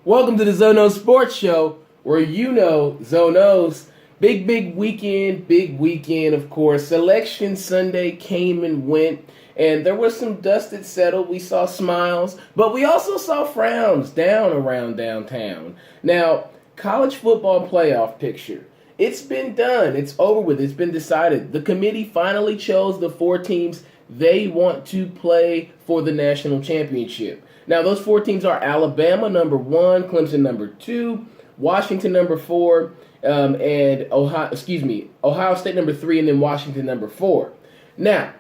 Welcome to the Zono Sports Show, where you know Zonos. Big weekend, of course. Selection Sunday came and went, and there was some dust that settled. We saw smiles, but we also saw frowns down around downtown. Now, college football playoff picture. It's been done. It's over with. It's been decided. The committee finally chose the four teams they want to play for the national championship. Now, those four teams are Alabama, number one, Clemson, number two, Washington, number four, and Ohio State, number three, and then Washington, number four. Now,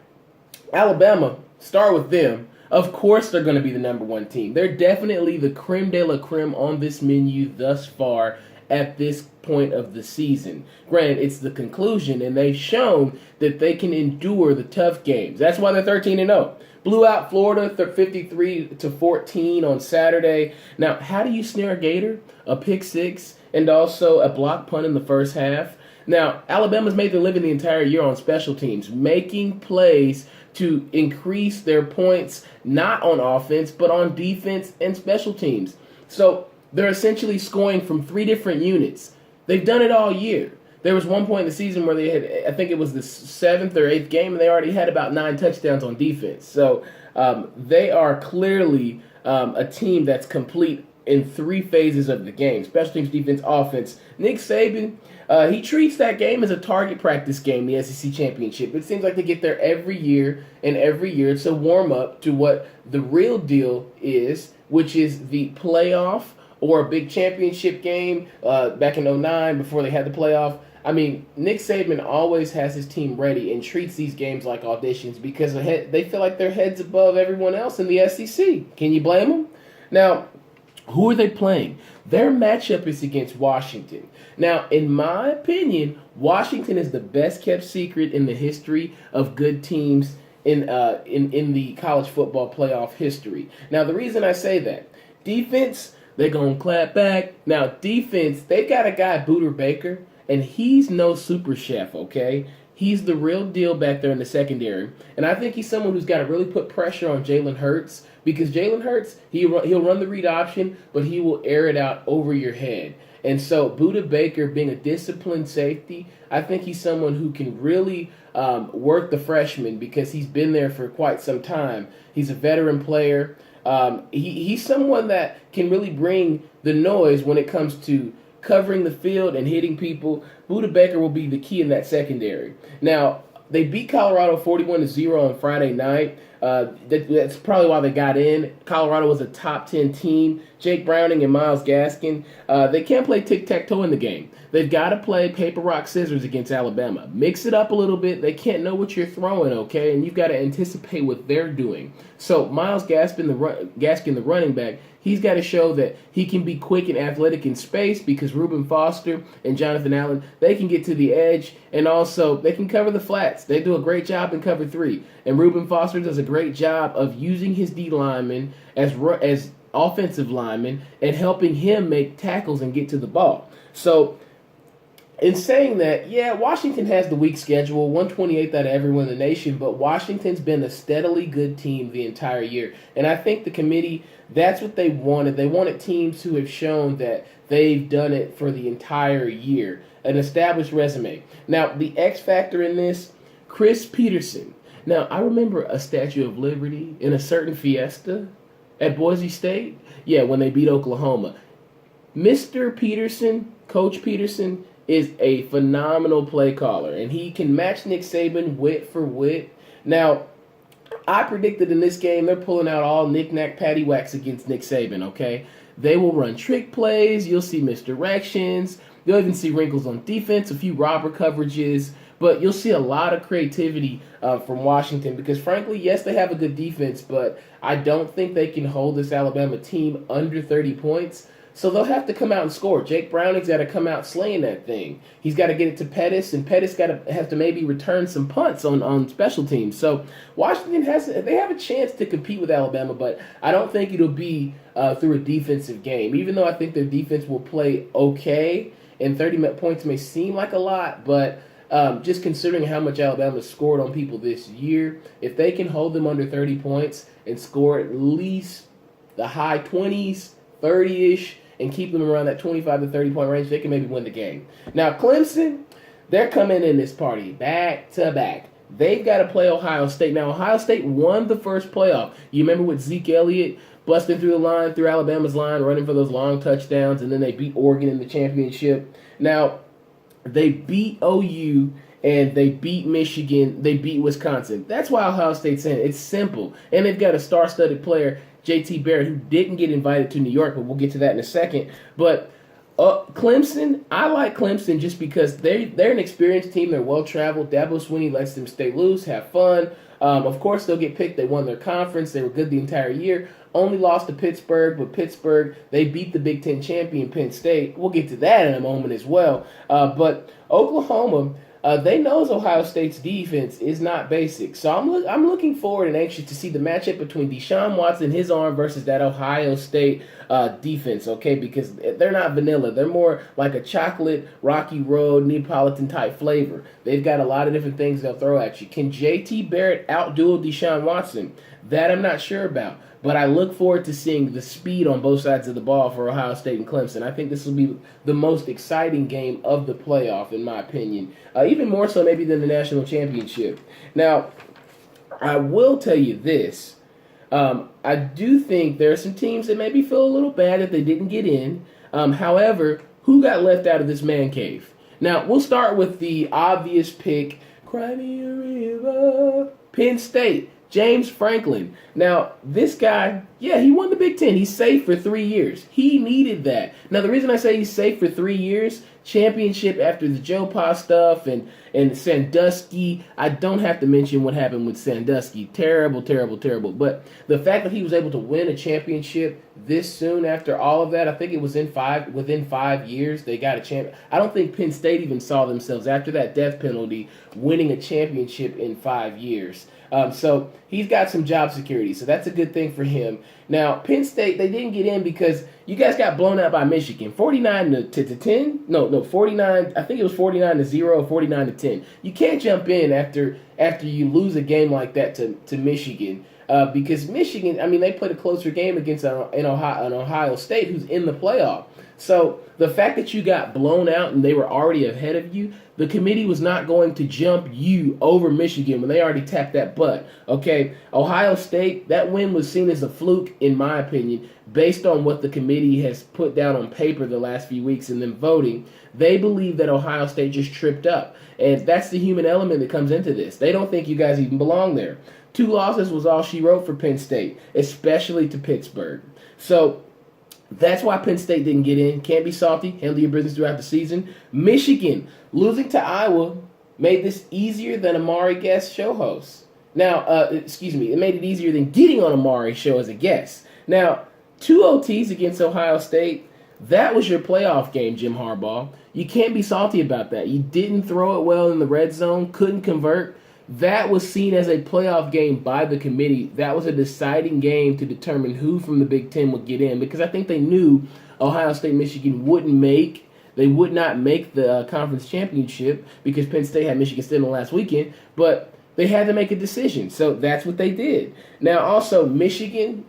Alabama, start with them. Of course, they're going to be the number one team. They're definitely the creme de la creme on this menu thus far at this point of the season. Granted, it's the conclusion, and they've shown that they can endure the tough games. That's why they're 13-0. Blew out Florida 53-14 on Saturday. Now, how do you snare a Gator? A pick six and also a block punt in the first half. Now, Alabama's made their living the entire year on special teams, making plays to increase their points, not on offense, but on defense and special teams. So they're essentially scoring from three different units. They've done it all year. There was one point in the season where they had, I think it was the seventh or eighth game, and they already had about 9 touchdowns on defense. So they are clearly a team that's complete in three phases of the game: special teams, defense, offense. Nick Saban, he treats that game as a target practice game, the SEC championship. It seems like they get there every year, and every year it's a warm-up to what the real deal is, which is the playoff or a big championship game back in '09 before they had the playoff. I mean, Nick Saban always has his team ready and treats these games like auditions because they feel like they're heads above everyone else in the SEC. Can you blame them? Now, who are they playing? Their matchup is against Washington. Now, in my opinion, Washington is the best kept secret in the history of good teams in the college football playoff history. Now, the reason I say that, defense, they're going to clap back. Now, defense, they've got a guy, Buda Baker, and he's no super chef, okay? He's the real deal back there in the secondary. And I think he's someone who's got to really put pressure on Jalen Hurts because Jalen Hurts, he'll run the read option, but he will air it out over your head. And so Buda Baker, being a disciplined safety, I think he's someone who can really work the freshman because he's been there for quite some time. He's a veteran player. He's someone that can really bring the noise when it comes to covering the field and hitting people. Buda Baker will be the key in that secondary. Now, they beat Colorado 41-0 on Friday night. That's probably why they got in. Colorado was a top 10 team. Jake Browning and Myles Gaskin, they can't play tic-tac-toe in the game. They've got to play paper, rock, scissors against Alabama. Mix it up a little bit. They can't know what you're throwing, okay? And you've got to anticipate what they're doing. So Myles Gaskin, the running back, he's got to show that he can be quick and athletic in space because Reuben Foster and Jonathan Allen, they can get to the edge, and also they can cover the flats. They do a great job in cover three. And Reuben Foster does a great job of using his D linemen as offensive linemen and helping him make tackles and get to the ball. So in saying that, yeah, Washington has the weak schedule, 128th out of everyone in the nation, but Washington's been a steadily good team the entire year. And I think the committee, that's what they wanted. They wanted teams who have shown that they've done it for the entire year, an established resume. Now, the X factor in this, Chris Peterson. Now, I remember a Statue of Liberty in a certain fiesta at Boise State. Yeah, when they beat Oklahoma. Mr. Peterson, Coach Peterson, is a phenomenal play caller, and he can match Nick Saban wit for wit. Now, I predicted in this game they're pulling out all knick-knack paddywhacks against Nick Saban, okay? They will run trick plays. You'll see misdirections. You'll even see wrinkles on defense, a few robber coverages. But you'll see a lot of creativity from Washington because, frankly, yes, they have a good defense, but I don't think they can hold this Alabama team under 30 points. So they'll have to come out and score. Jake Browning's got to come out slaying that thing. He's got to get it to Pettis, and Pettis have to maybe return some punts on special teams. So Washington they have a chance to compete with Alabama, but I don't think it'll be through a defensive game. Even though I think their defense will play okay, and 30 points may seem like a lot, but just considering how much Alabama scored on people this year, if they can hold them under 30 points and score at least the high 20s, 30-ish, and keep them around that 25 to 30 point range, they can maybe win the game. Now, Clemson, they're coming in this party back to back. They've got to play Ohio State. Now, Ohio State won the first playoff. You remember with Zeke Elliott busting through the line, through Alabama's line, running for those long touchdowns, and then they beat Oregon in the championship. Now, they beat OU, and they beat Michigan. They beat Wisconsin. That's why Ohio State's in. It's simple. And they've got a star-studded player, J.T. Barrett, who didn't get invited to New York, but we'll get to that in a second. But Clemson, I like Clemson just because they're an experienced team. They're well-traveled. Dabo Swinney lets them stay loose, have fun. Of course, they'll get picked. They won their conference. They were good the entire year. Only lost to Pittsburgh, but Pittsburgh, they beat the Big Ten champion Penn State. We'll get to that in a moment as well. But Oklahoma, they knows Ohio State's defense is not basic. So I'm looking forward and anxious to see the matchup between Deshaun Watson, his arm, versus that Ohio State defense, okay? Because they're not vanilla. They're more like a chocolate, Rocky Road, Neapolitan type flavor. They've got a lot of different things they'll throw at you. Can J.T. Barrett outduel Deshaun Watson? That I'm not sure about. But I look forward to seeing the speed on both sides of the ball for Ohio State and Clemson. I think this will be the most exciting game of the playoff, in my opinion. Even more so maybe than the national championship. Now, I will tell you this. I do think there are some teams that maybe feel a little bad that they didn't get in. However, who got left out of this man cave? Now, we'll start with the obvious pick. Cry me a river. Penn State. James Franklin. Now, this guy, yeah, he won the Big Ten. He's safe for 3 years. He needed that. Now, the reason I say he's safe for 3 years, championship after the Joe Pa stuff and Sandusky, I don't have to mention what happened with Sandusky. Terrible, terrible, terrible. But the fact that he was able to win a championship this soon after all of that, I think it was within 5 years they got a champion. I don't think Penn State even saw themselves after that death penalty winning a championship in 5 years. So he's got some job security, so that's a good thing for him. Now, Penn State, they didn't get in because you guys got blown out by Michigan, 49 to 10. No, 49. I think it was 49-0 or 49-10. You can't jump in after you lose a game like that to Michigan. Because Michigan, I mean, they played a closer game against an Ohio State who's in the playoff. So the fact that you got blown out and they were already ahead of you, the committee was not going to jump you over Michigan when they already tapped that butt. Okay, Ohio State, that win was seen as a fluke, in my opinion, based on what the committee has put down on paper the last few weeks and then voting. They believe that Ohio State just tripped up. And that's the human element that comes into this. They don't think you guys even belong there. 2 losses was all she wrote for Penn State, especially to Pittsburgh. So that's why Penn State didn't get in. Can't be salty. Handle your business throughout the season. Michigan, losing to Iowa, made this easier than Amari guest show host. Now, it made it easier than getting on Amari's show as a guest. Now, 2 OTs against Ohio State, that was your playoff game, Jim Harbaugh. You can't be salty about that. You didn't throw it well in the red zone, couldn't convert. That was seen as a playoff game by the committee. That was a deciding game to determine who from the Big Ten would get in, because I think they knew Ohio State and Michigan would not make the conference championship because Penn State had Michigan State on last weekend, but they had to make a decision. So that's what they did. Now, also, Michigan,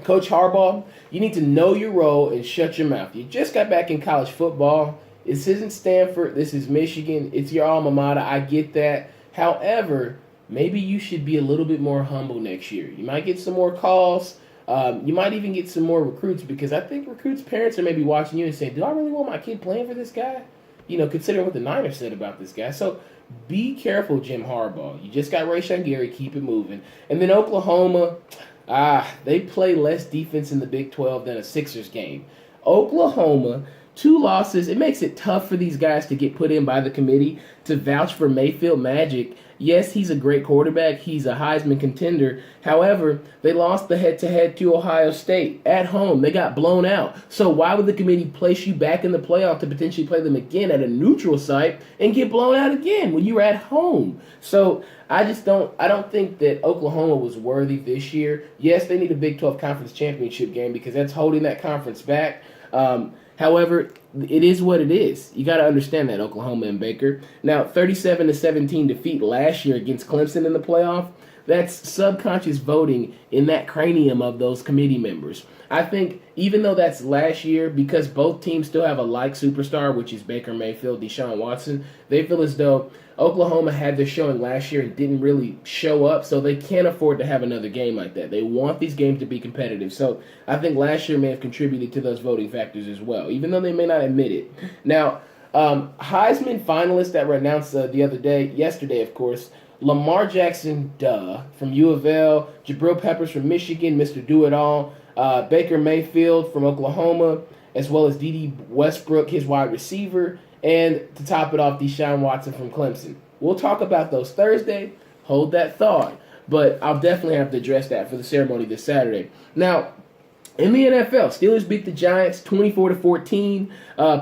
Coach Harbaugh, you need to know your role and shut your mouth. You just got back in college football. This isn't Stanford. This is Michigan. It's your alma mater. I get that. However, maybe you should be a little bit more humble next year. You might get some more calls. You might even get some more recruits, because I think recruits' parents are maybe watching you and saying, do I really want my kid playing for this guy? You know, considering what the Niners said about this guy. So be careful, Jim Harbaugh. You just got Rashawn Gary. Keep it moving. And then Oklahoma, they play less defense in the Big 12 than a Sixers game. Oklahoma, 2 losses. It makes it tough for these guys to get put in by the committee to vouch for Mayfield Magic. Yes, he's a great quarterback. He's a Heisman contender. However, they lost the head-to-head to Ohio State at home. They got blown out. So why would the committee place you back in the playoff to potentially play them again at a neutral site and get blown out again when you were at home? So I don't think that Oklahoma was worthy this year. Yes, they need a Big 12 Conference Championship game because that's holding that conference back. However, it is what it is. You got to understand that, Oklahoma and Baker. Now, 37-17 defeat last year against Clemson in the playoff. That's subconscious voting in that cranium of those committee members. I think even though that's last year, because both teams still have a like superstar, which is Baker Mayfield, Deshaun Watson, they feel as though Oklahoma had their showing last year and didn't really show up, so they can't afford to have another game like that. They want these games to be competitive. So I think last year may have contributed to those voting factors as well, even though they may not admit it. Now, Heisman finalists that were announced yesterday, of course, Lamar Jackson, from U of L, Jabril Peppers from Michigan, Mr. Do-It-All, Baker Mayfield from Oklahoma, as well as Dede Westbrook, his wide receiver, and to top it off, Deshaun Watson from Clemson. We'll talk about those Thursday. Hold that thought. But I'll definitely have to address that for the ceremony this Saturday. Now, in the NFL, Steelers beat the Giants 24-14.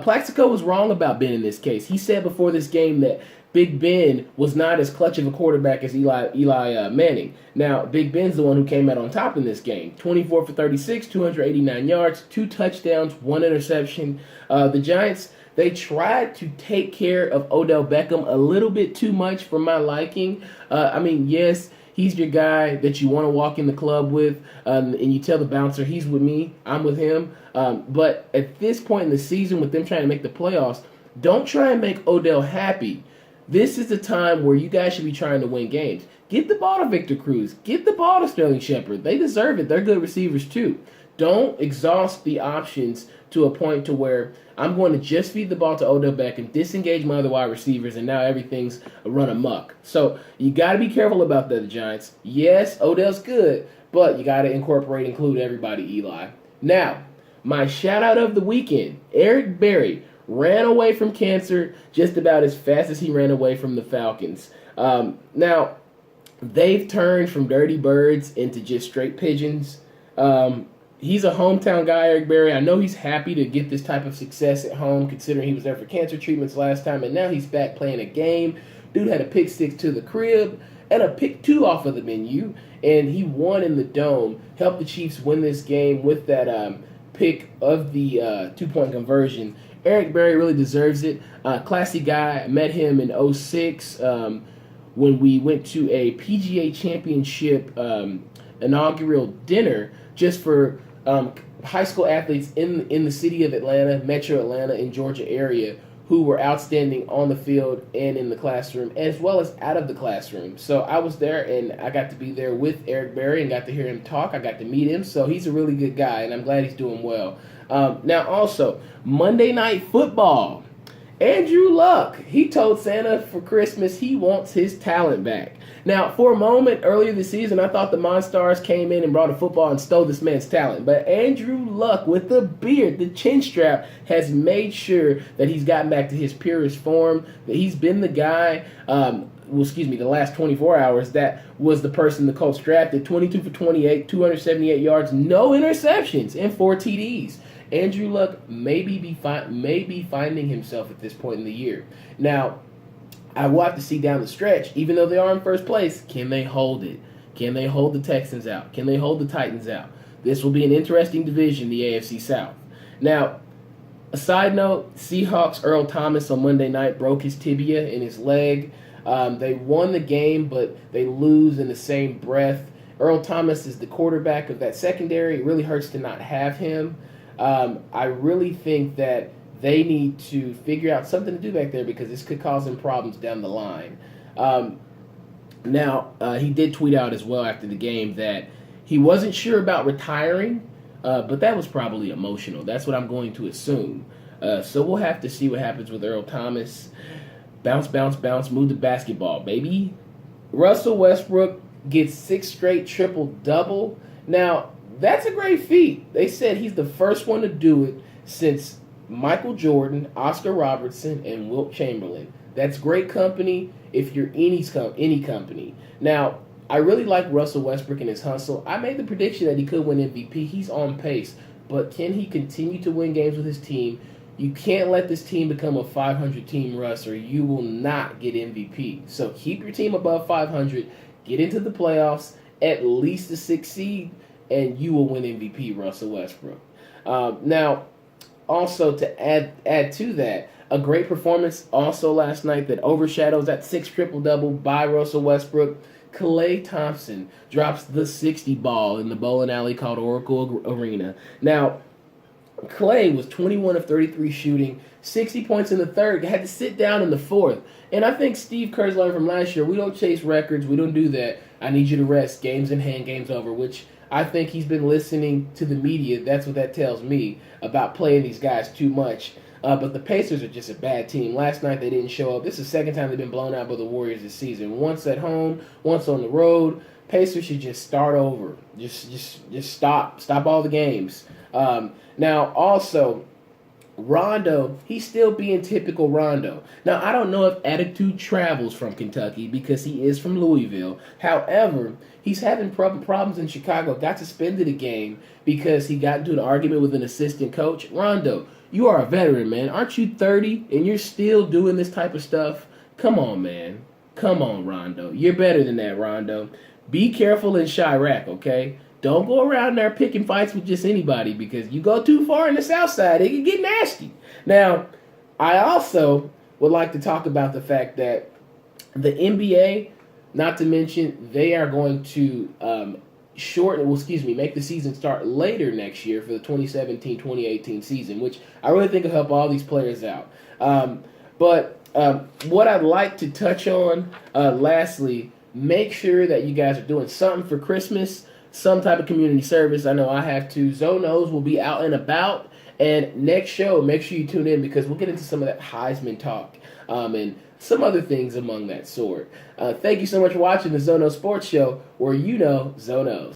Plaxico was wrong about Ben in this case. He said before this game that Big Ben was not as clutch of a quarterback as Eli Manning. Now, Big Ben's the one who came out on top in this game. 24 for 36, 289 yards, 2 touchdowns, 1 interception. The Giants, they tried to take care of Odell Beckham a little bit too much for my liking. Yes, he's your guy that you want to walk in the club with, and you tell the bouncer, he's with me, I'm with him. But at this point in the season, with them trying to make the playoffs, don't try and make Odell happy. This is the time where you guys should be trying to win games. Get the ball to Victor Cruz. Get the ball to Sterling Shepard. They deserve it. They're good receivers too. Don't exhaust the options to a point to where I'm going to just feed the ball to Odell Beckham, disengage my other wide receivers, and now everything's a run amok. So you got to be careful about that, the Giants. Yes, Odell's good, but you got to include everybody, Eli. Now, my shout-out of the weekend, Eric Berry ran away from cancer just about as fast as he ran away from the Falcons. Now, they've turned from dirty birds into just straight pigeons. He's a hometown guy, Eric Berry. I know he's happy to get this type of success at home, considering he was there for cancer treatments last time, and now he's back playing a game. Dude had a pick 6 to the crib and a pick 2 off of the menu, and he won in the Dome, helped the Chiefs win this game with that pick of the 2-point conversion. Eric Berry really deserves it. Classy guy. I met him in 2006 when we went to a PGA Championship inaugural dinner just for high school athletes in the city of Atlanta, Metro Atlanta, and Georgia area who were outstanding on the field and in the classroom, as well as out of the classroom. So I was there, and I got to be there with Eric Berry and got to hear him talk. I got to meet him, so he's a really good guy, and I'm glad he's doing well. Now, also, Monday Night Football. Andrew Luck, he told Santa for Christmas he wants his talent back. Now, for a moment earlier this season, I thought the Monstars came in and brought a football and stole this man's talent. But Andrew Luck, with the beard, the chin strap, has made sure that he's gotten back to his purest form, that he's been the guy, the last 24 hours, that was the person the Colts drafted. 22 for 28, 278 yards, no interceptions, and 4 TDs. Andrew Luck may be finding himself at this point in the year. Now, I will have to see down the stretch, even though they are in first place, can they hold it? Can they hold the Texans out? Can they hold the Titans out? This will be an interesting division, the AFC South. Now, a side note, Seahawks' Earl Thomas on Monday night broke his tibia in his leg. They won the game, but they lose in the same breath. Earl Thomas is the quarterback of that secondary. It really hurts to not have him. I really think that they need to figure out something to do back there because this could cause them problems down the line. He did tweet out as well after the game that he wasn't sure about retiring, but that was probably emotional. That's what I'm going to assume. So we'll have to see what happens with Earl Thomas. Bounce, bounce, bounce, move the basketball, baby. Russell Westbrook gets 6 straight triple-double. Now, that's a great feat. They said he's the first one to do it since Michael Jordan, Oscar Robertson, and Wilt Chamberlain. That's great company if you're any company. Now, I really like Russell Westbrook and his hustle. I made the prediction that he could win MVP. He's on pace. But can he continue to win games with his team? You can't let this team become a 500 team, Russ, or you will not get MVP. So keep your team above 500, get into the playoffs, at least the 6th seed, and you will win MVP, Russell Westbrook. Now, also to add to that, a great performance also last night that overshadows that 6th triple-double by Russell Westbrook Klay Thompson drops the 60 ball in the bowling alley called Oracle Arena. Now, Klay was 21 of 33 shooting, 60 points in the third, had to sit down in the fourth. And I think Steve Kerr's learned from last year, we don't chase records, we don't do that. I need you to rest, games in hand, games over, which I think he's been listening to the media. That's what that tells me about playing these guys too much. But the Pacers are just a bad team. Last night they didn't show up. This is the second time they've been blown out by the Warriors this season. Once at home, once on the road. Pacers should just start over. Just stop all the games. Now, also, Rondo, he's still being typical Rondo. Now, I don't know if attitude travels from Kentucky because he is from Louisville. However, he's having problems in Chicago. Got suspended a game because he got into an argument with an assistant coach. Rondo, you are a veteran, man. Aren't you 30 and you're still doing this type of stuff? Come on, man. Come on, Rondo. You're better than that, Rondo. Be careful in Chirac, okay? Don't go around there picking fights with just anybody because you go too far in the South Side, it can get nasty. Now, I also would like to talk about the fact that the NBA, not to mention, they are going to make the season start later next year for the 2017-2018 season, which I really think will help all these players out. But what I'd like to touch on, lastly, make sure that you guys are doing something for Christmas, some type of community service. I know I have to. Zoe Knows will be out and about. And next show, make sure you tune in because we'll get into some of that Heisman talk and some other things among that sort. Thank you so much for watching the Zoe Knows Sports Show, where you know Zoe Knows.